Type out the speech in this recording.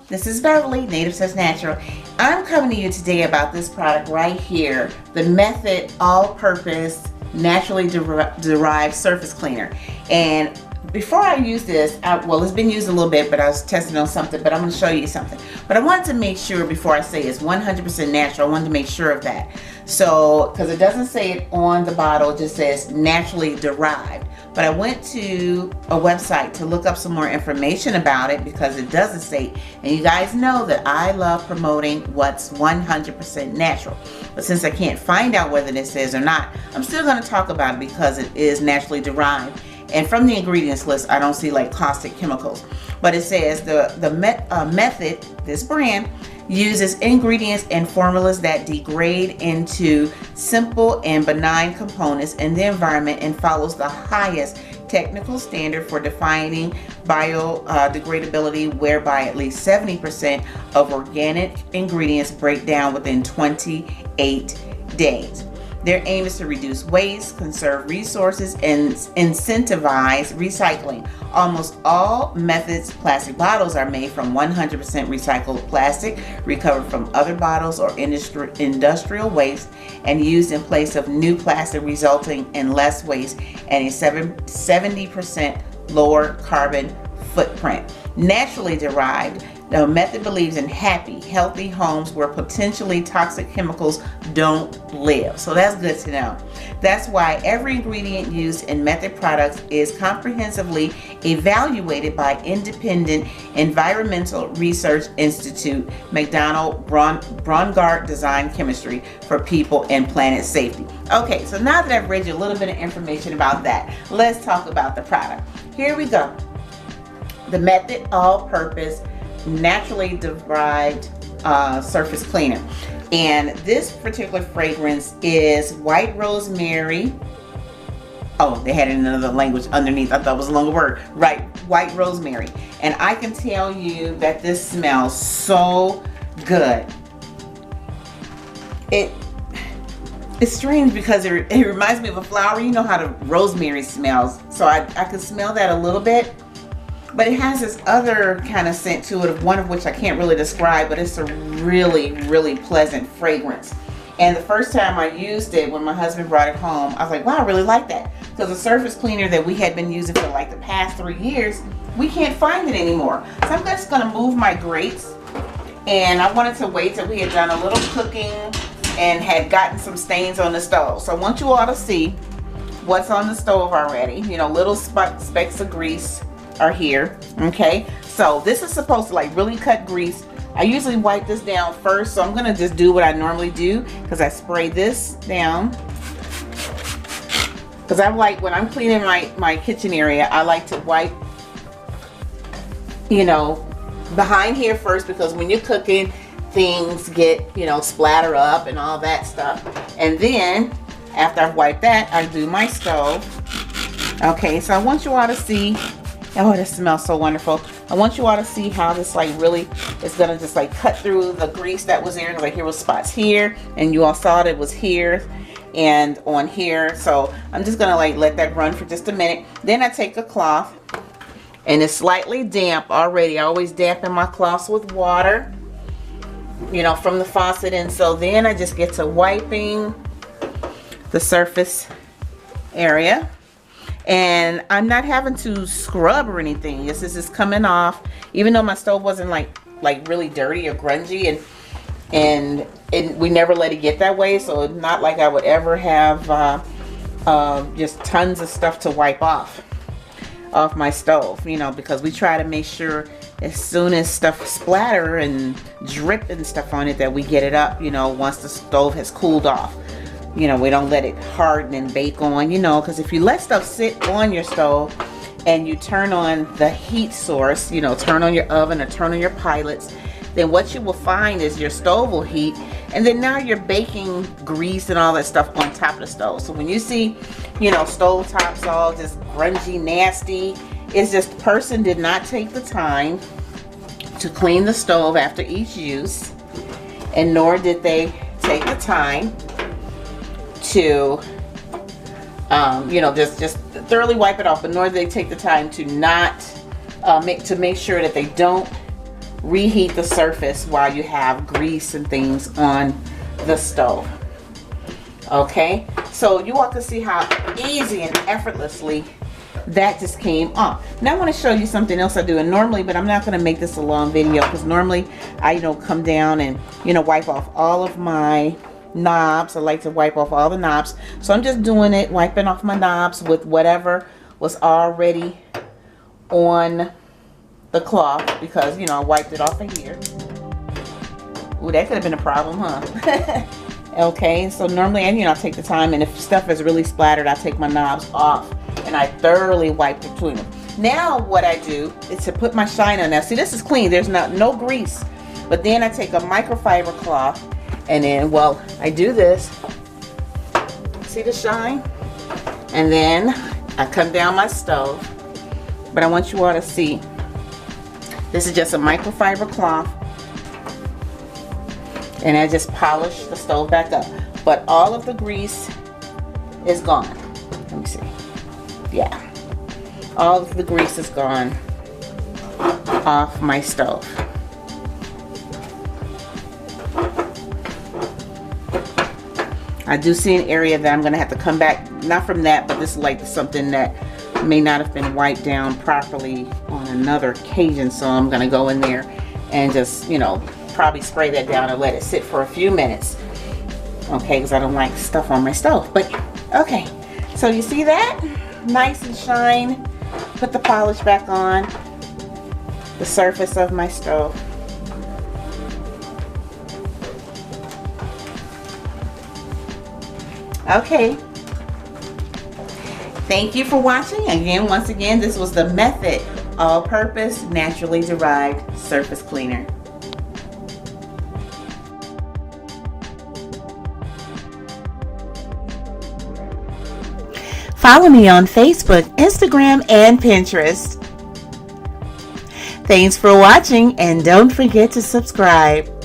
This is Beverly, Native Touch Natural. I'm coming to you today about this product right here, the Method All-Purpose Naturally Derived Surface Cleaner. And before I use this, well, it's been used a little bit, but I was testing on something, but I'm going to show you something. But I wanted to make sure before I say it's 100% natural, I wanted to make sure of that. So, because it doesn't say it on the bottle, it just says naturally derived. But I went to a website to look up some more information about it because it doesn't say, and you guys know that I love promoting what's 100% natural. But since I can't find out whether this is or not, I'm still going to talk about it because it is naturally derived. And from the ingredients list, I don't see like caustic chemicals. But it says the method, this brand, uses ingredients and formulas that degrade into simple and benign components in the environment and follows the highest technical standard for defining biodegradability, whereby at least 70% of organic ingredients break down within 28 days. Their aim is to reduce waste, conserve resources, and incentivize recycling. Almost all Method's plastic bottles are made from 100% recycled plastic, recovered from other bottles or industrial waste, and used in place of new plastic, resulting in less waste and a 70% lower carbon footprint. Naturally derived, the Method believes in happy, healthy homes where potentially toxic chemicals don't live. So that's good to know. That's why every ingredient used in Method products is comprehensively evaluated by independent Environmental Research Institute, McDonald Braungart Design Chemistry for people and planet safety. Okay, so now that I've read you a little bit of information about that, let's talk about the product. Here we go. The Method All-Purpose Naturally Derived Surface Cleaner. And this particular fragrance is white rosemary. Oh, they had it in another language underneath. I thought it was a longer word. Right, white rosemary. And I can tell you that this smells so good. It's strange because it reminds me of a flower. You know how the rosemary smells. So I can smell that a little bit. But it has this other kind of scent to it, one of which I can't really describe, but it's a really, really pleasant fragrance. And the first time I used it, when my husband brought it home, I was like, wow, I really like that. Because the surface cleaner that we had been using for like the past 3 years, we can't find it anymore. So I'm just going to move my grates. And I wanted to wait till we had done a little cooking and had gotten some stains on the stove. So I want you all to see what's on the stove already. You know, little specks of grease are here. Okay, so this is supposed to like really cut grease. I usually wipe this down first, so I'm gonna just do what I normally do because I spray this down, because I like, when I'm cleaning my kitchen area, I like to wipe, you know, behind here first, because when you're cooking, things get, you know, splatter up and all that stuff. And then after I've wiped that, I do my stove. Okay, so I want you all to see. Oh, this smells so wonderful. I want you all to see how this like really is gonna just like cut through the grease that was there. Like here was spots here, and you all saw it was here and on here. So I'm just gonna like let that run for just a minute. Then I take a cloth, and it's slightly damp already. I always dampen my cloths with water, you know, from the faucet. And so then I just get to wiping the surface area. And I'm not having to scrub or anything. This is just coming off, even though my stove wasn't like really dirty or grungy, and we never let it get that way. So it's not like I would ever have just tons of stuff to wipe off my stove, you know, because we try to make sure as soon as stuff splatter and drip and stuff on it that we get it up, you know, once the stove has cooled off. You know, we don't let it harden and bake on, you know, because if you let stuff sit on your stove and you turn on the heat source, you know, turn on your oven or turn on your pilots, then what you will find is your stove will heat, and then now you're baking grease and all that stuff on top of the stove. So when you see, you know, stove tops all just grungy, nasty, it's just the person did not take the time to clean the stove after each use, and nor did they take the time to you know, just thoroughly wipe it off, but nor do they take the time to not make sure that they don't reheat the surface while you have grease and things on the stove. Okay, so you all can see how easy and effortlessly that just came off. Now I want to show you something else I do, and normally, but I'm not going to make this a long video because normally I come down and wipe off all of my knobs. I like to wipe off all the knobs, so I'm just doing it, wiping off my knobs with whatever was already on the cloth, because I wiped it off of here. Ooh, that could have been a problem, huh? Okay, so normally, and I take the time, and if stuff is really splattered, I take my knobs off and I thoroughly wipe between them. Now what I do is to put my shine on. Now see, this is clean, there's no grease, but then I take a microfiber cloth and then, well, I do this, see the shine, and then I come down my stove. But I want you all to see, this is just a microfiber cloth, and I just polish the stove back up, but all of the grease is gone. Let me see. Yeah, all of the grease is gone off my stove. I do see an area that I'm going to have to come back, not from that, but this is like something that may not have been wiped down properly on another occasion, so I'm going to go in there and just probably spray that down and let it sit for a few minutes, okay, because I don't like stuff on my stove. But okay, so you see that nice and shine. Put the polish back on the surface of my stove. Okay, thank you for watching. Again, once again, this was the Method All-Purpose Naturally Derived Surface Cleaner. Follow me on Facebook, Instagram, and Pinterest. Thanks for watching, and don't forget to subscribe.